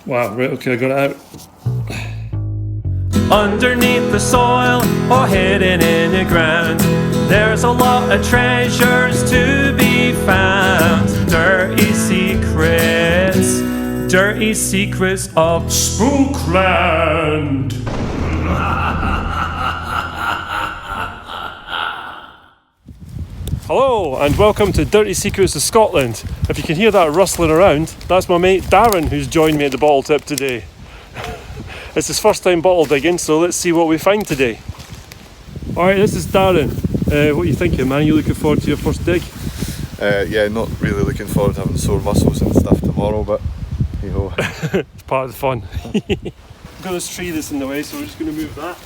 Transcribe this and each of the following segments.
Wow, right, okay, I got it out. Underneath the soil or hidden in the ground, there's a lot of treasures to be found. Dirty secrets of Spookland. Hello and welcome to Dirty Secrets of Scotland. If you can hear that rustling around, that's my mate Darren who's joined me at the bottle tip today. It's his first time bottle digging, so let's see what we find today. Alright, this is Darren. What are you thinking, man? Are you looking forward to your first dig? Yeah, not really looking forward to having sore muscles and stuff tomorrow, but hey ho. It's part of the fun. We've got this tree that's in the way, so we're just going to move that.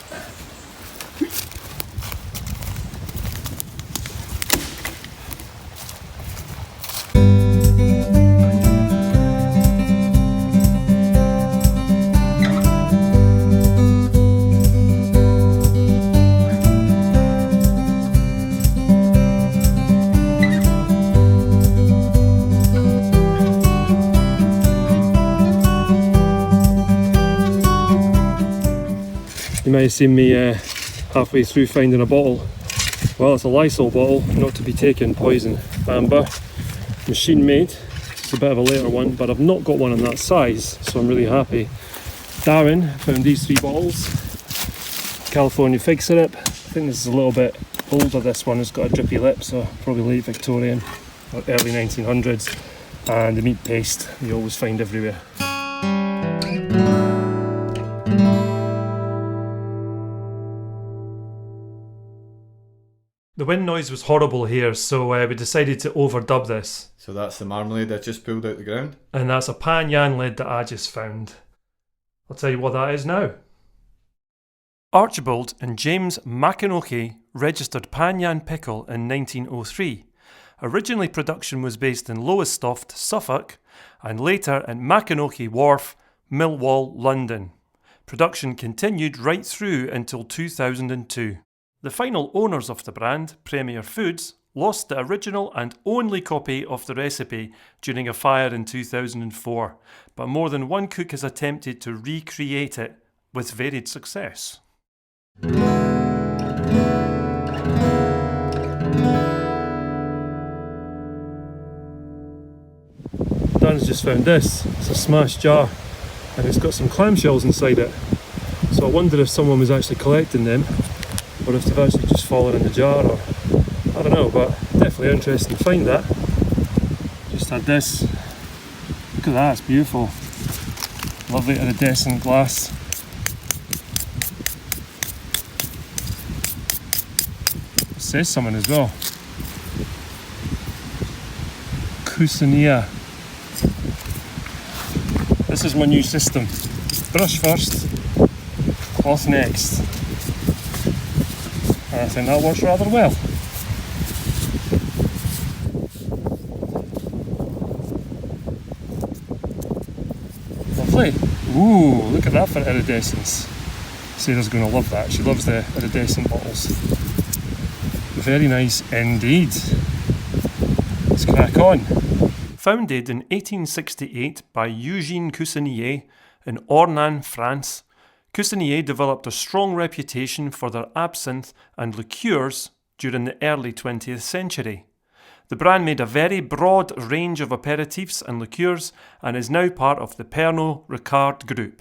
You might have seen me halfway through finding a bottle. Well, it's a Lysol bottle, not to be taken, poison, amber, machine made. It's a bit of a later one, but I've not got one in that size, so I'm really happy. Darren found these three bottles. California fig syrup. I think this is a little bit older, this one. It's got a drippy lip, so probably late Victorian or early 1900s. And the meat paste you always find everywhere. The wind noise was horrible here, so we decided to overdub this. So that's the marmalade I just pulled out the ground? And that's a Pan Yan lid that I just found. I'll tell you what that is now. Archibald and James Makinoki registered Pan Yan pickle in 1903. Originally production was based in Lowestoft, Suffolk, and later in Makinoki Wharf, Millwall, London. Production continued right through until 2002. The final owners of the brand, Premier Foods, lost the original and only copy of the recipe during a fire in 2004, but more than one cook has attempted to recreate it with varied success. Dan's just found this. It's a smashed jar and it's got some clamshells inside it. So I wonder if someone was actually collecting them, or if they've actually just fallen in the jar, or I don't know, but definitely interesting to find that. Just had this. Look at that, it's beautiful. Lovely iridescent glass. It says something as well. Kusania. This is my new system. Brush first, cloth next. I think that works rather well. Lovely. Ooh, look at that for iridescence. Sarah's going to love that. She loves the iridescent bottles. Very nice indeed. Let's crack on. Founded in 1868 by Eugène Cusinier in Ornans, France, Cusinier developed a strong reputation for their absinthe and liqueurs during the early 20th century. The brand made a very broad range of aperitifs and liqueurs and is now part of the Pernod Ricard group.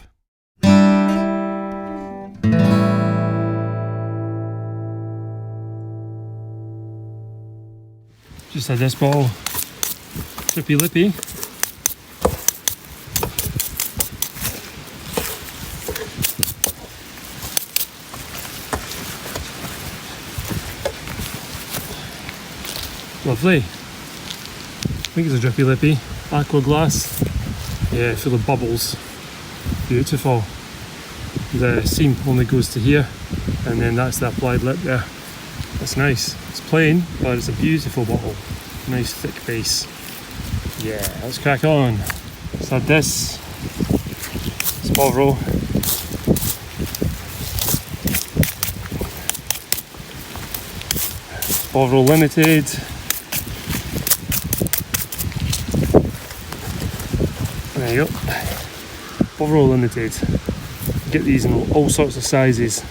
Just had this bottle, trippy lippy. Lovely. I think it's a drippy lippy. Aqua glass. Yeah, full of bubbles. Beautiful. The seam only goes to here, and then that's the applied lip there. That's nice. It's plain, but it's a beautiful bottle. Nice thick base. Yeah, let's crack on. Let's add this. Spovro. Spovro Limited. There you go. overall limited. Get these in all sorts of sizes.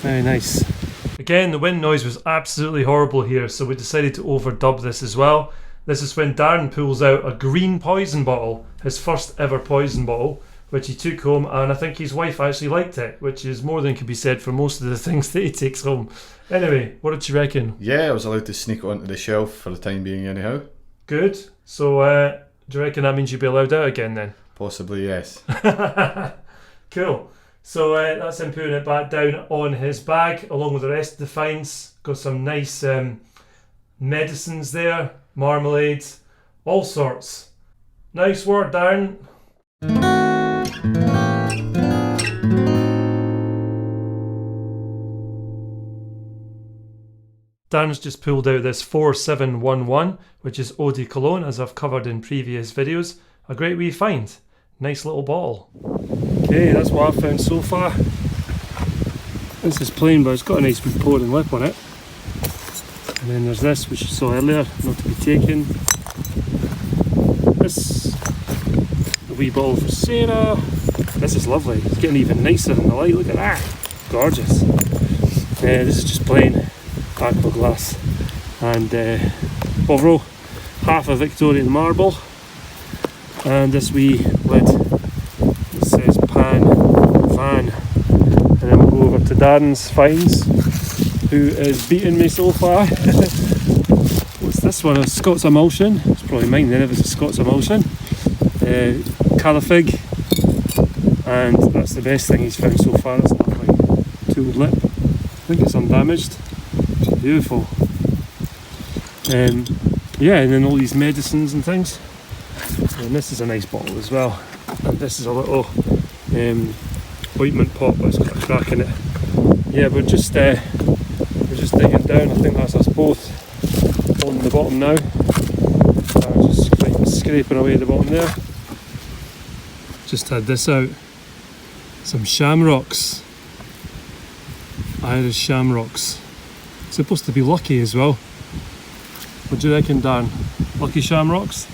Very nice. Again, the wind noise was absolutely horrible here, so we decided to overdub this as well. This is when Darren pulls out a green poison bottle, his first ever poison bottle, which he took home, and I think his wife actually liked it, which is more than could be said for most of the things that he takes home. Anyway, what did you reckon? Yeah, I was allowed to sneak it onto the shelf for the time being anyhow. Good. So, do you reckon that means you'll be allowed out again then? Possibly, yes. Cool. So that's him putting it back down on his bag along with the rest of the finds. Got some nice medicines there, marmalades, all sorts. Nice work, Darren. Darren's just pulled out this 4711, which is eau de cologne, as I've covered in previous videos. A great wee find. Nice little bottle. Okay, that's what I've found so far. This is plain, but it's got a nice wee pouring lip on it. And then there's this, which you saw earlier, not to be taken. This, a wee bottle for Sarah. This is lovely. It's getting even nicer in the light. Look at that. Gorgeous. This is just plain aqua glass. And overall, half a Victorian marble. And this wee lid. It says Pan Van. And then we'll go over to Darren's finds, who is beating me so far. What's this one? A Scots emulsion. It's probably mine then if it's a Scots emulsion. Califig. And that's the best thing he's found so far. It's not like tooled lip. I think it's undamaged. Beautiful. Yeah, and then all these medicines and things. And this is a nice bottle as well. And this is a little ointment pot, but it's got a crack in it. Yeah, we're just digging down. I think that's us both on the bottom now. Just scraping away the bottom there. Just had this out. Some shamrocks. Irish shamrocks. It's supposed to be lucky as well. What do you reckon, Darren? Lucky shamrocks?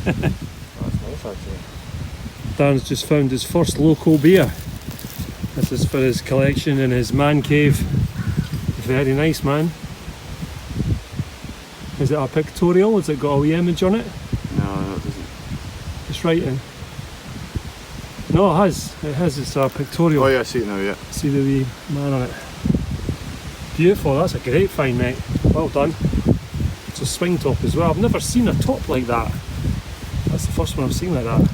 That's nice actually. Darren's just found his first local beer. This is for his collection in his man cave. Very nice, man. Is it a pictorial? Has it got a wee image on it? No, it doesn't. It's writing. No, it has. It has. It's a pictorial. Oh yeah, I see it now, yeah. See the wee man on it. Beautiful. That's a great find, mate. Well done. It's a swing top as well. I've never seen a top like that. That's the first one I've seen like that.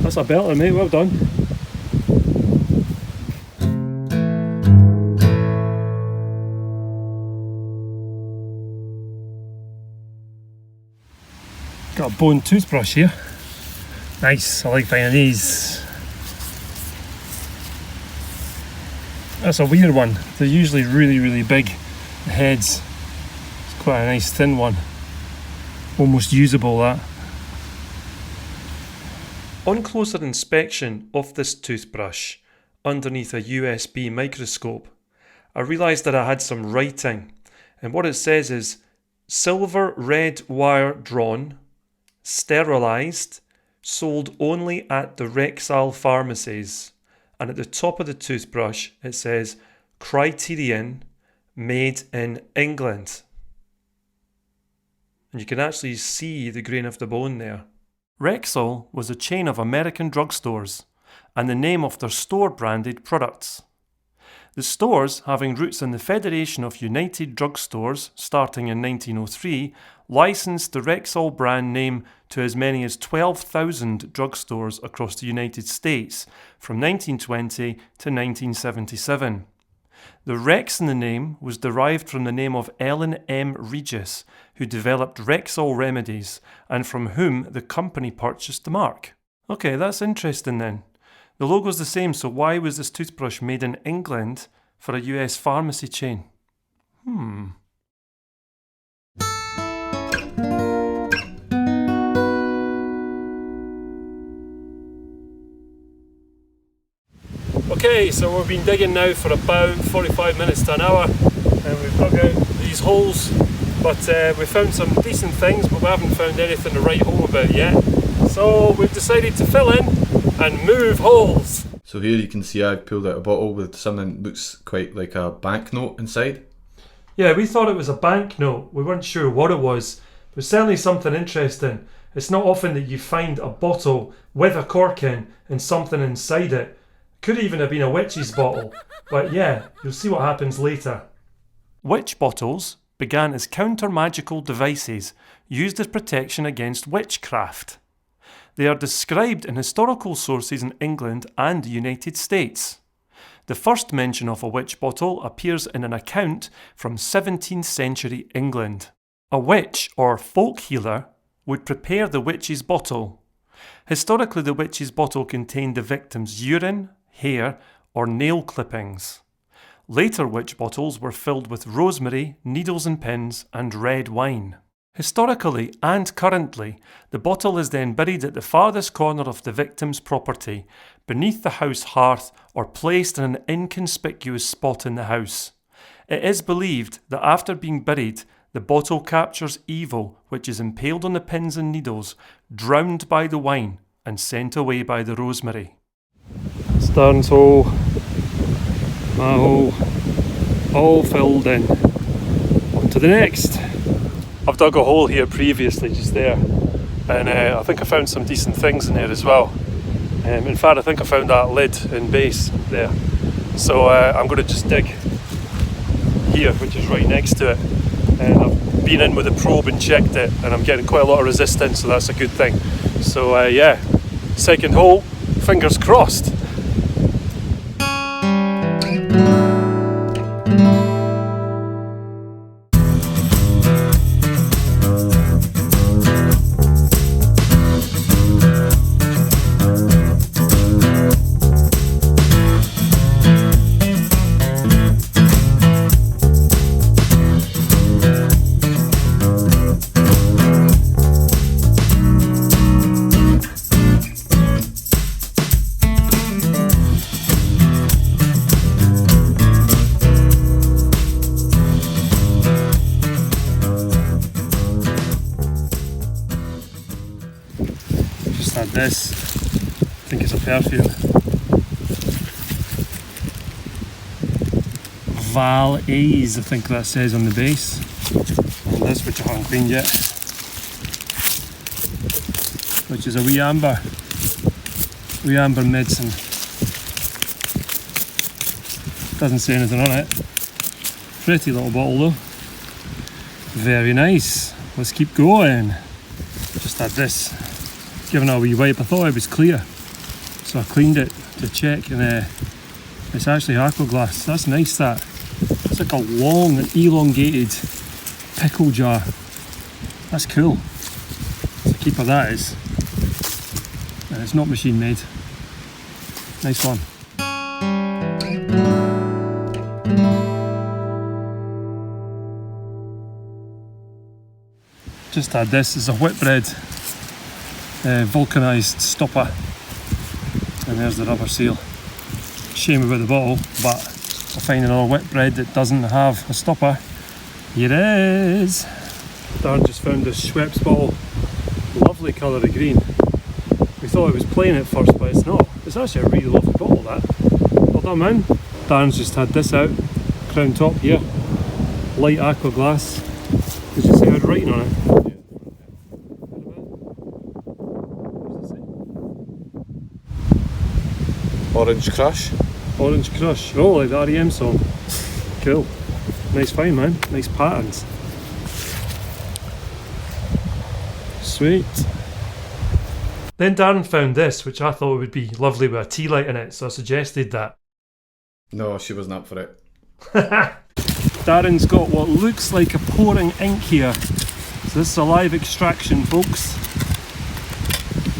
That's a belter, mate. Well done. Got a bone toothbrush here. Nice, I like finding these. That's a weird one. They're usually really, really big heads. It's quite a nice thin one. Almost usable, that. On closer inspection of this toothbrush, underneath a USB microscope, I realised that I had some writing. And what it says is, silver red wire drawn, sterilised, sold only at the Rexall pharmacies. And at the top of the toothbrush it says Criterion, made in England. And you can actually see the grain of the bone there. Rexall was a chain of American drugstores and the name of their store branded products. The stores, having roots in the Federation of United Drugstores starting in 1903, licensed the Rexall brand name to as many as 12,000 drugstores across the United States from 1920 to 1977. The Rex in the name was derived from the name of Ellen M. Regis, who developed Rexall remedies and from whom the company purchased the mark. Okay, that's interesting then. The logo's the same, so why was this toothbrush made in England for a US pharmacy chain? Okay, so we've been digging now for about 45 minutes to an hour and we've dug out these holes, but we found some decent things, but we haven't found anything to write home about yet. So we've decided to fill in and move holes. So here you can see I've pulled out a bottle with something that looks quite like a banknote inside. Yeah, we thought it was a banknote. We weren't sure what it was. But certainly something interesting. It's not often that you find a bottle with a cork in and something inside it. Could even have been a witch's bottle. But yeah, you'll see what happens later. Witch bottles began as counter-magical devices used as protection against witchcraft. They are described in historical sources in England and the United States. The first mention of a witch bottle appears in an account from 17th century England. A witch or folk healer would prepare the witch's bottle. Historically, the witch's bottle contained the victim's urine, hair, or nail clippings. Later witch bottles were filled with rosemary, needles and pins, and red wine. Historically and currently, the bottle is then buried at the farthest corner of the victim's property, beneath the house hearth, or placed in an inconspicuous spot in the house. It is believed that after being buried, the bottle captures evil, which is impaled on the pins and needles, drowned by the wine, and sent away by the rosemary. Darren's hole, my hole, all filled in. On to the next. I've dug a hole here previously, just there, and I think I found some decent things in there as well. In fact, I think I found that lid and base there. So I'm going to just dig here, which is right next to it. And I've been in with a probe and checked it, and I'm getting quite a lot of resistance, so that's a good thing. So yeah, second hole, fingers crossed. Add this, I think it's a perfume. Valais, I think that says on the base. And this, which I haven't cleaned yet, which is a wee amber medicine. Doesn't say anything on it. Pretty little bottle though. Very nice. Let's keep going. Just add this. Given it a wee wipe, I thought it was clear, so I cleaned it to check, and it's actually aqua glass. That's nice. That it's like a long and elongated pickle jar. That's cool. It's a keeper, that is, and it's not machine made. Nice one. Just had this as a Whitbread vulcanised stopper, and there's the rubber seal. Shame about the bottle, but I'll find another Whitbread that doesn't have a stopper. Here it is. Darren just found this Schweppes bottle, lovely colour of green. We thought it was plain at first, but it's not. It's actually a really lovely bottle, that. Well done, man. Darren's just had this out, crown top here, light aqua glass. Did you see I had writing on it? Orange Crush. Orange Crush. Oh, like the R.E.M. song. Cool. Nice find, man. Nice patterns. Sweet. Then Darren found this, which I thought would be lovely with a tea light in it, so I suggested that. No, she wasn't up for it. Darren's got what looks like a pouring ink here. So this is a live extraction, folks.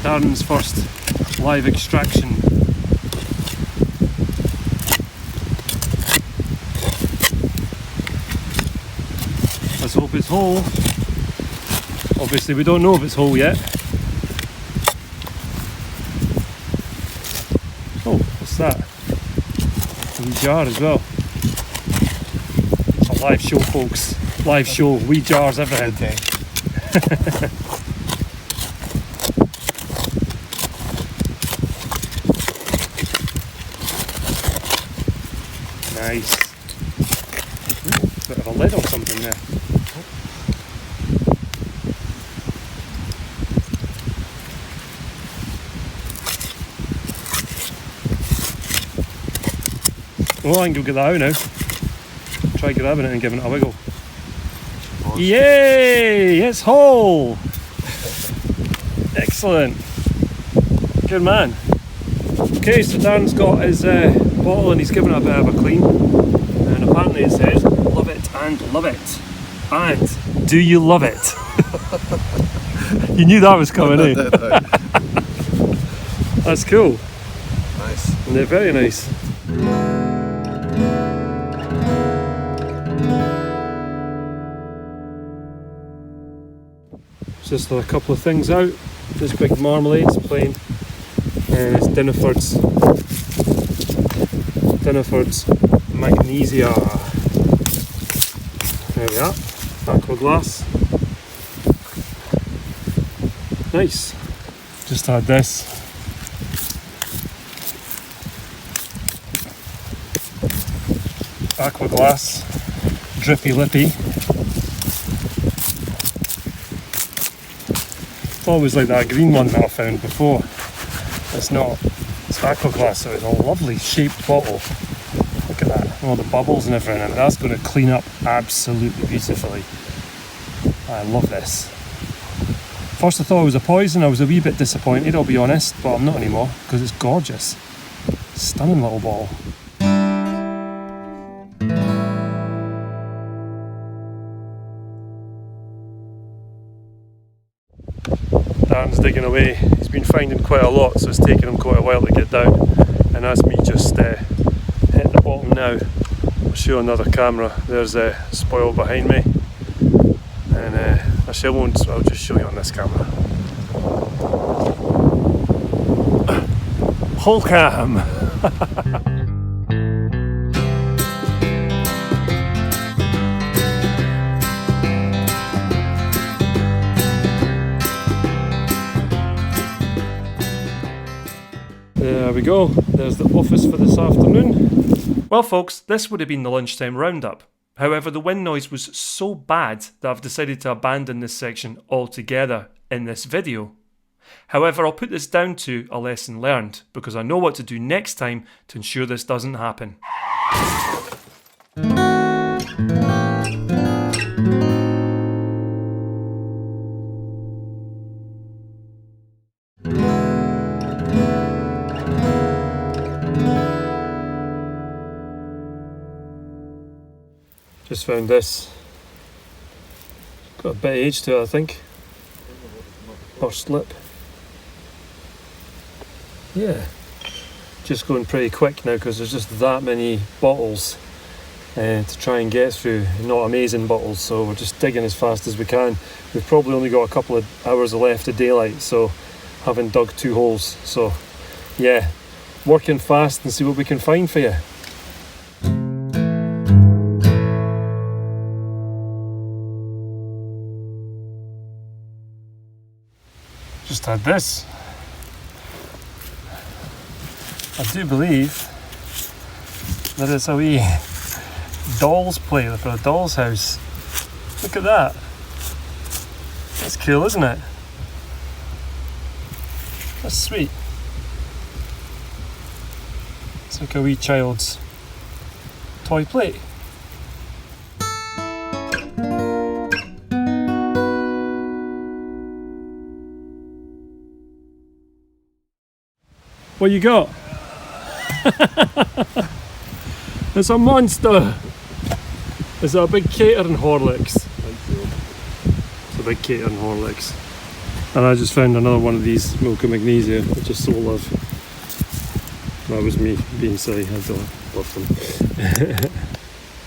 Darren's first live extraction. Let's hope it's whole. Obviously we don't know if it's whole yet. Oh, what's that? A wee jar as well. It's a live show, folks. Live show, wee jars, everything. Nice. Ooh, bit of a lid on something there. Oh, I think you'll get that out now. Try grabbing it and giving it a wiggle. Yay! It's whole! Excellent. Good man. Okay, so Darren's got his bottle and he's given it a bit of a clean. And apparently it says, love it and love it. And do you love it? You knew that was coming, eh? That's cool. Nice. And they're very nice. Just a couple of things out. This big marmalade's plain, and it's Dinnerford's Magnesia. There we are, aqua glass. Nice. Just had this. Aqua glass, drippy lippy. It's always like that green one that I found before. It's not. It's aqua glass, so it's a lovely shaped bottle. Look at that, all the bubbles and everything, and that's going to clean up absolutely beautifully. I love this. First I thought it was a poison. I was a wee bit disappointed, I'll be honest, but I'm not anymore because it's gorgeous. Stunning little bottle. Darren's digging away. He's been finding quite a lot, so it's taken him quite a while to get down, and that's me just hit the bottom now. I'll show another camera. There's a spoil behind me, and actually I won't, I'll just show you on this camera. Whole cam. There we go, there's the office for this afternoon. Well folks, this would have been the lunchtime roundup. However, the wind noise was so bad that I've decided to abandon this section altogether in this video. However, I'll put this down to a lesson learned, because I know what to do next time to ensure this doesn't happen. Just found this. Got a bit of age to it, I think. Or slip. Yeah. Just going pretty quick now because there's just that many bottles to try and get through. Not amazing bottles, so we're just digging as fast as we can. We've probably only got a couple of hours left of daylight, so haven't dug 2 holes. So yeah, working fast and see what we can find for you. Just had this. I do believe that it's a wee doll's play for a doll's house. Look at that. That's cool, isn't it? That's sweet. It's like a wee child's toy plate. What you got? It's a monster! Is it a big catering Horlicks? It's a big catering Horlicks. And I just found another one of these Milk and Magnesia, which I so love. That was me being silly, I don't love them.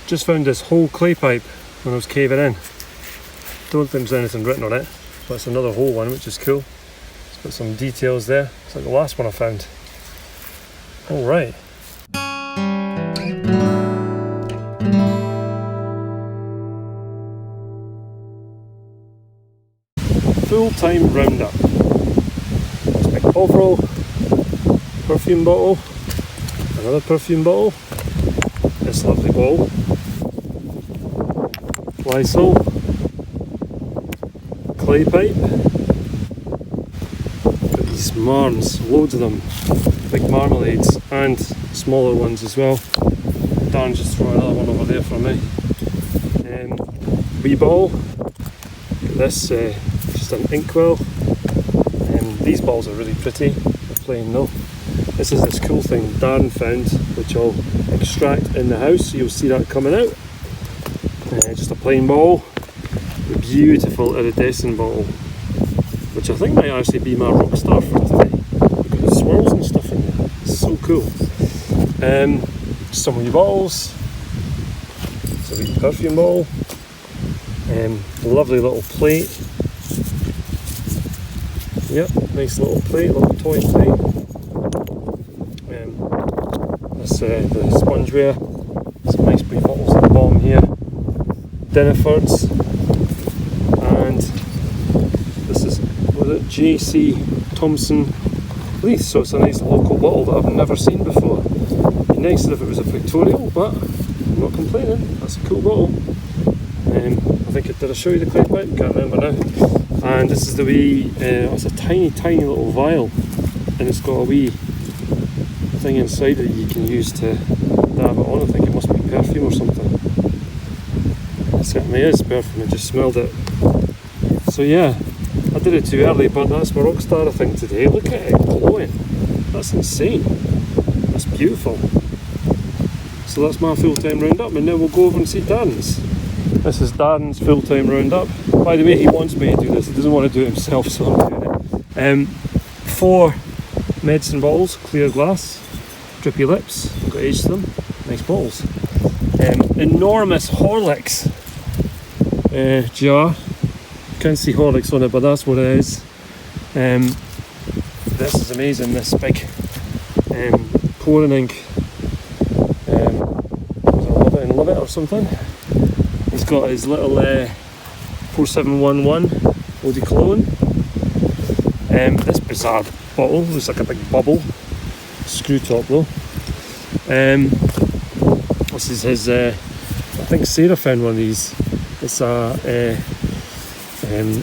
Just found this whole clay pipe when I was caving in. Don't think there's anything written on it, but it's another whole one, which is cool. It's got some details there. It's like the last one I found. Alright. Full-time roundup. This big overall perfume bottle, another perfume bottle, this lovely ball. Lysol, clay pipe. Got these marns, loads of them, big marmalades and smaller ones as well. Darren just threw another one over there for me. Wee ball. Got this, just an inkwell. These balls are really pretty. They're plain though. This is this cool thing Darren found, which I'll extract in the house, so you'll see that coming out. Just a plain ball, a beautiful iridescent ball, which I think might actually be my rock star for today. Look at the swirls and stuff in there, it's so cool. Some wee bottles, it's a wee perfume ball, lovely little plate. Yep, nice little plate, little toy plate. That's the spongeware, some nice wee bottles at the bottom here. Dinnerfords, and this is, was it J.C. Thompson Leith, so it's a nice local bottle that I've never seen before. It'd be nicer if it was a pictorial, but I'm not complaining, that's a cool bottle. I think did I show you the clay pipe? Can't remember now. And this is the wee, it's a tiny little vial, and it's got a wee thing inside that you can use to dab it on. I think it must be perfume or something. It certainly is perfume, I just smelled it. So yeah, I did it too early, but that's my rock star I think today. Look at it glowing, that's insane, that's beautiful. So that's my full-time roundup, and now we'll go over and see Darren's. This is Darren's full-time roundup. By the way, he wants me to do this, he doesn't want to do it himself, so I'm doing it. 4 medicine bottles, clear glass, drippy lips, I've got to age them, nice bottles. Enormous Horlicks jar, can't see Horlicks on it, but that's what it is. This is amazing, this big pouring ink, love it or something. He's got his little 4711 eau de cologne. This bizarre bottle looks like a big bubble, screw top though. This is his, I think Sarah found one of these. It's a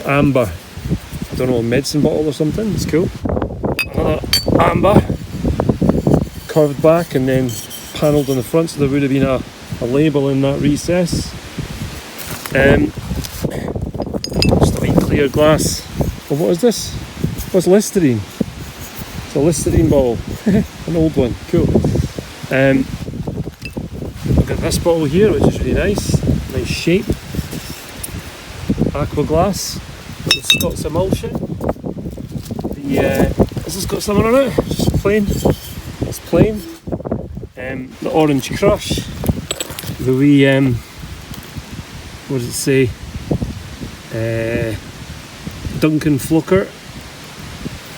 amber, I don't know, a medicine bottle or something, it's cool. Another amber, curved back and then panelled on the front, so there would have been a label in that recess. Just a wee clear glass. Oh, what is this? What's Listerine? It's a Listerine bottle, an old one, cool. I've got this bottle here, which is really nice shape. Aqua glass, with Scott's emulsion. Has this got something on it? Just plain. It's plain. The orange crush. The wee, what does it say? Duncan Flocker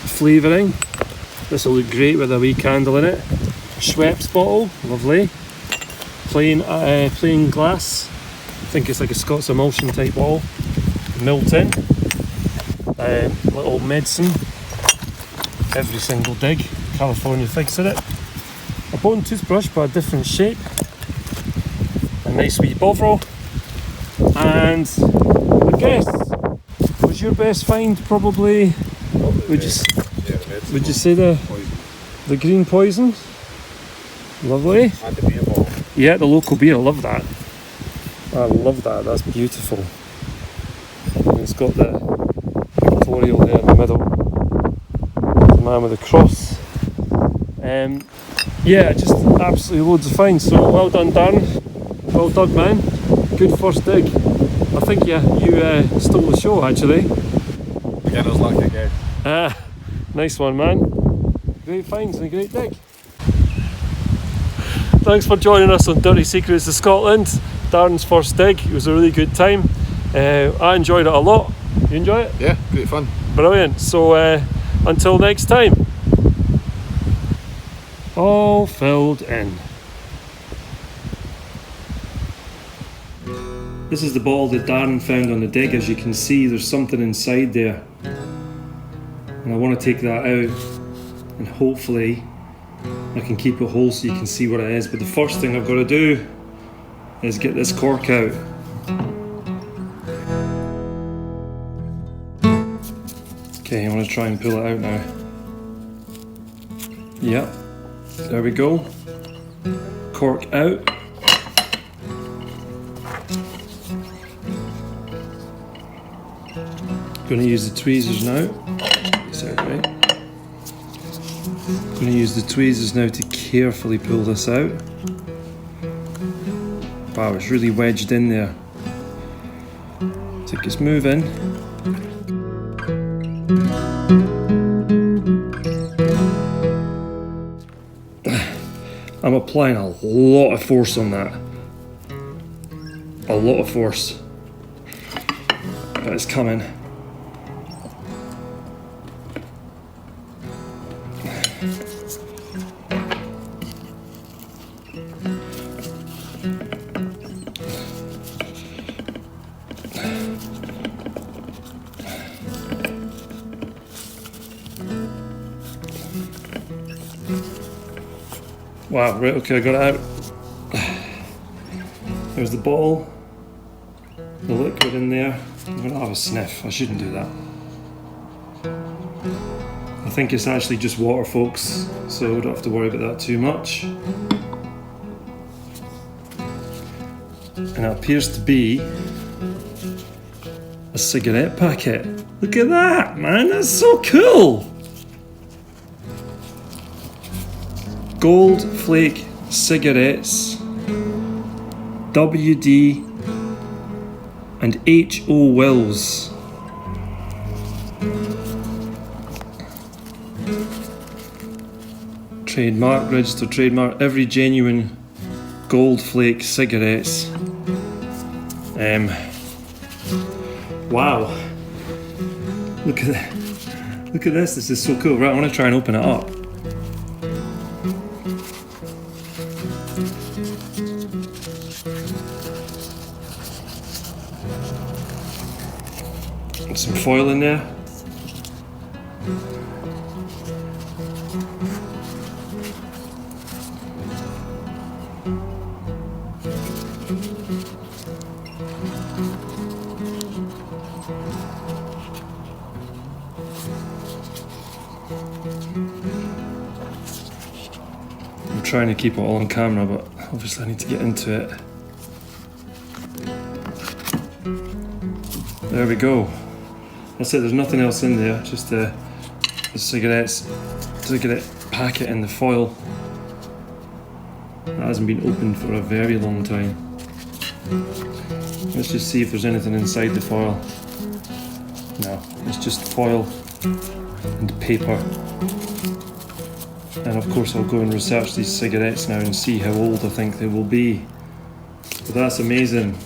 flavouring. This will look great with a wee candle in it. Schweppes bottle, lovely. Plain glass. I think it's like a Scott's emulsion type bottle. Milton. Little medicine. Every single dig. California figs in it. A bone toothbrush but a different shape. A nice wee Bovril. And I guess, was your best find probably, would you say the green poison? Lovely. And the beer bottle. Yeah, the local beer, I love that. I love that, that's beautiful. And it's got the pictorial there in the middle. The man with the cross. Yeah, just absolutely loads of finds, so well done Darren. Well done man, good first dig. I think you stole the show actually. Yeah, I was lucky again. Nice one man. Great finds and a great dig. Thanks for joining us on Dirty Secrets of Scotland. Darren's first dig, it was a really good time. I enjoyed it a lot. You enjoy it? Yeah, great fun. Brilliant. So until next time. All filled in. This is the bottle that Darren found on the dig. As you can see, there's something inside there. And I want to take that out and hopefully I can keep it whole so you can see what it is. But the first thing I've got to do is get this cork out. Okay, I want to try and pull it out now. Yep, there we go. Cork out. Going to use the tweezers now. Is that right? Going to use the tweezers now to carefully pull this out. Wow, it's really wedged in there. Think it's moving. I'm applying a lot of force on that. A lot of force. But it's coming. Wow, right, okay, I got it out. There's the bottle, the liquid in there. I'm gonna have a sniff, I shouldn't do that. I think it's actually just water, folks, so we don't have to worry about that too much. And it appears to be a cigarette packet. Look at that, man, that's so cool! Gold Flake cigarettes, WD and H.O. Wills. Trademark, registered trademark, every genuine Gold Flake cigarettes. Wow. Look at this is so cool. Right, I want to try and open it up. Some foil in there. I'm trying to keep it all on camera, but obviously I need to get into it. There we go. That's it, there's nothing else in there, just the cigarette packet and the foil. That hasn't been opened for a very long time. Let's just see if there's anything inside the foil. No, it's just foil and paper. And of course I'll go and research these cigarettes now and see how old I think they will be. But that's amazing.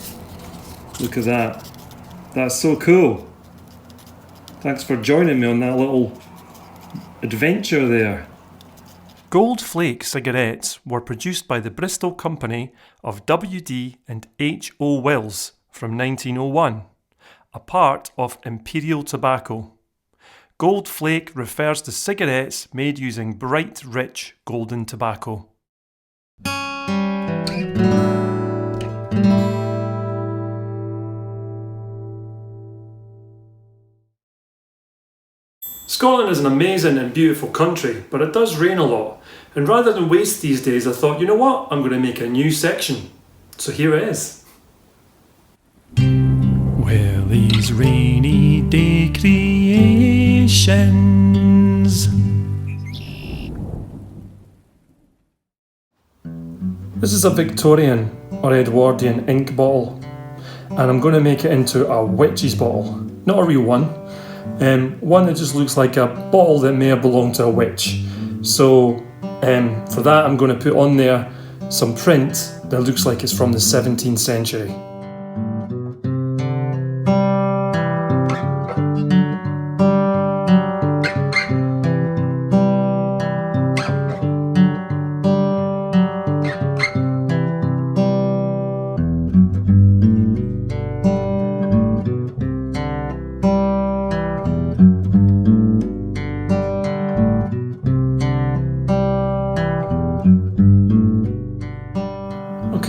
Look at that. That's so cool. Thanks for joining me on that little adventure there. Gold Flake cigarettes were produced by the Bristol company of WD and H.O. Wills from 1901, a part of Imperial Tobacco. Gold Flake refers to cigarettes made using bright, rich golden tobacco. Scotland is an amazing and beautiful country, but it does rain a lot. And rather than waste these days, I thought, you know what, I'm going to make a new section. So here it is. Willie's Rainy Day Creations. This is a Victorian or Edwardian ink bottle, and I'm going to make it into a witch's bottle. Not a real one. One that just looks like a bottle that may have belonged to a witch. So for that I'm going to put on there some print that looks like it's from the 17th century.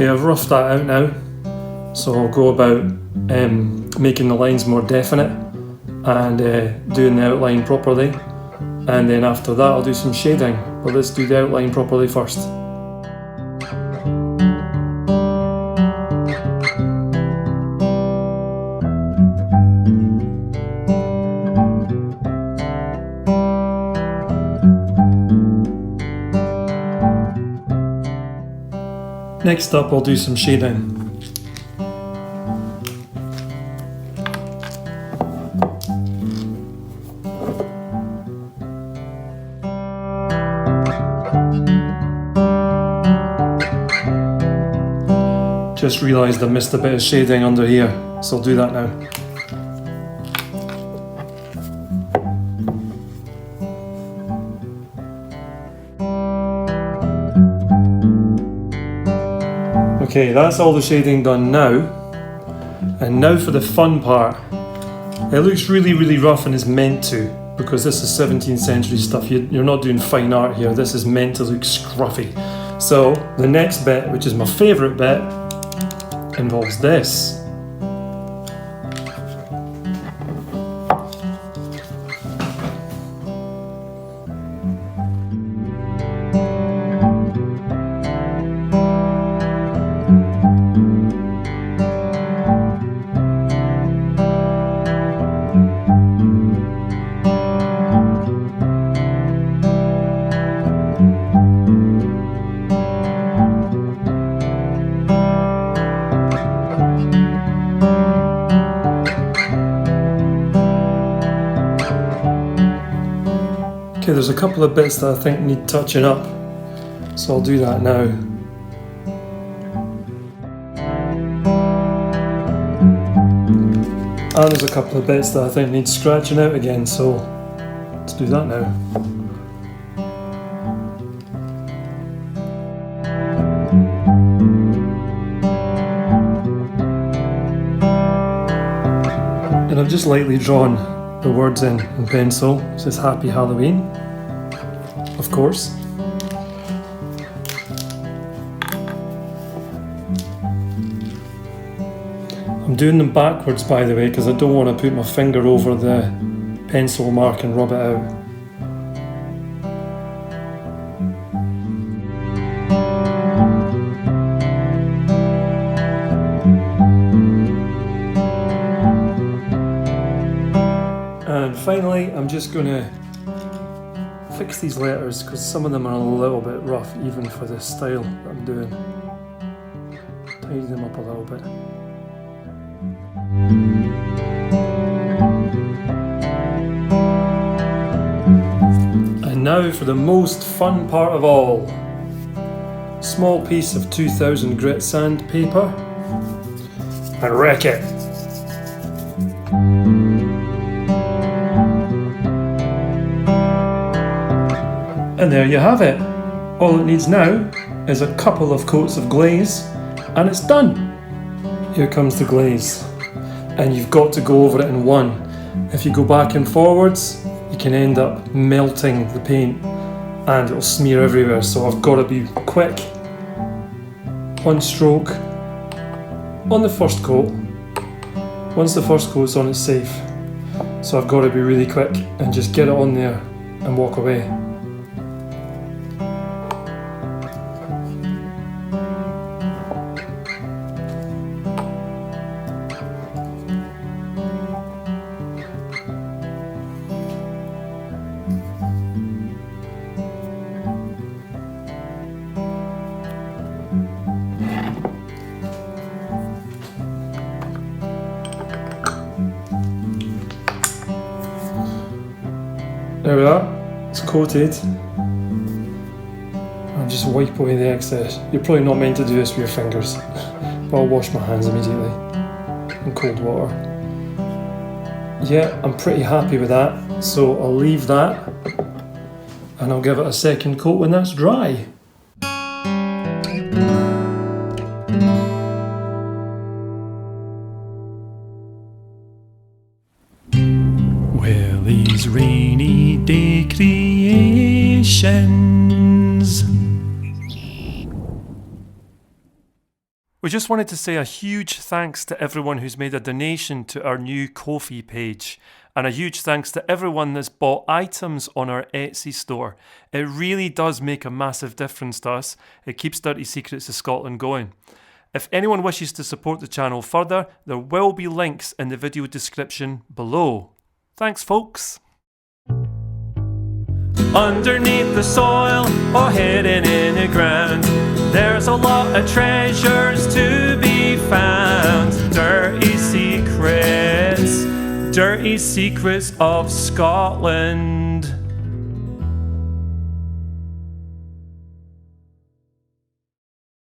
Okay, I've roughed that out now, so I'll go about making the lines more definite and doing the outline properly, and then after that I'll do some shading, but let's do the outline properly first. Next up, I'll do some shading. Just realised I missed a bit of shading under here, so I'll do that now. Okay, that's all the shading done now. And now for the fun part. It looks really, really rough and is meant to, because this is 17th century stuff. You're not doing fine art here. This is meant to look scruffy. So the next bit, which is my favourite bit, involves this. Okay, there's a couple of bits that I think need touching up, so I'll do that now. And there's a couple of bits that I think need scratching out again, so let's do that now. And I've just lightly drawn the words in pencil. It says Happy Halloween, of course. I'm doing them backwards, by the way, because I don't want to put my finger over the pencil mark and rub it out. And finally, I'm just going to fix these letters because some of them are a little bit rough, even for the style that I'm doing. Tidy them up a little bit. And now for the most fun part of all. Small piece of 2000 grit sandpaper and wreck it. And there you have it. All it needs now is a couple of coats of glaze and it's done. Here comes the glaze. And you've got to go over it in one. If you go back and forwards, you can end up melting the paint and it'll smear everywhere. So I've got to be quick. One stroke on the first coat. Once the first coat's on, it's safe. So I've got to be really quick and just get it on there and walk away. There we are, it's coated. I'll just wipe away the excess. You're probably not meant to do this with your fingers, but I'll wash my hands immediately in cold water. Yeah, I'm pretty happy with that, so I'll leave that and I'll give it a second coat when that's dry. Willie's rainy day creations. We just wanted to say a huge thanks to everyone who's made a donation to our new Ko-fi page, and a huge thanks to everyone that's bought items on our Etsy store. It really does make a massive difference to us. It keeps Dirty Secrets of Scotland going. If anyone wishes to support the channel further, there will be links in the video description below. Thanks, folks. Underneath the soil or hidden in the ground, there's a lot of treasures to be found. Dirty secrets of Scotland.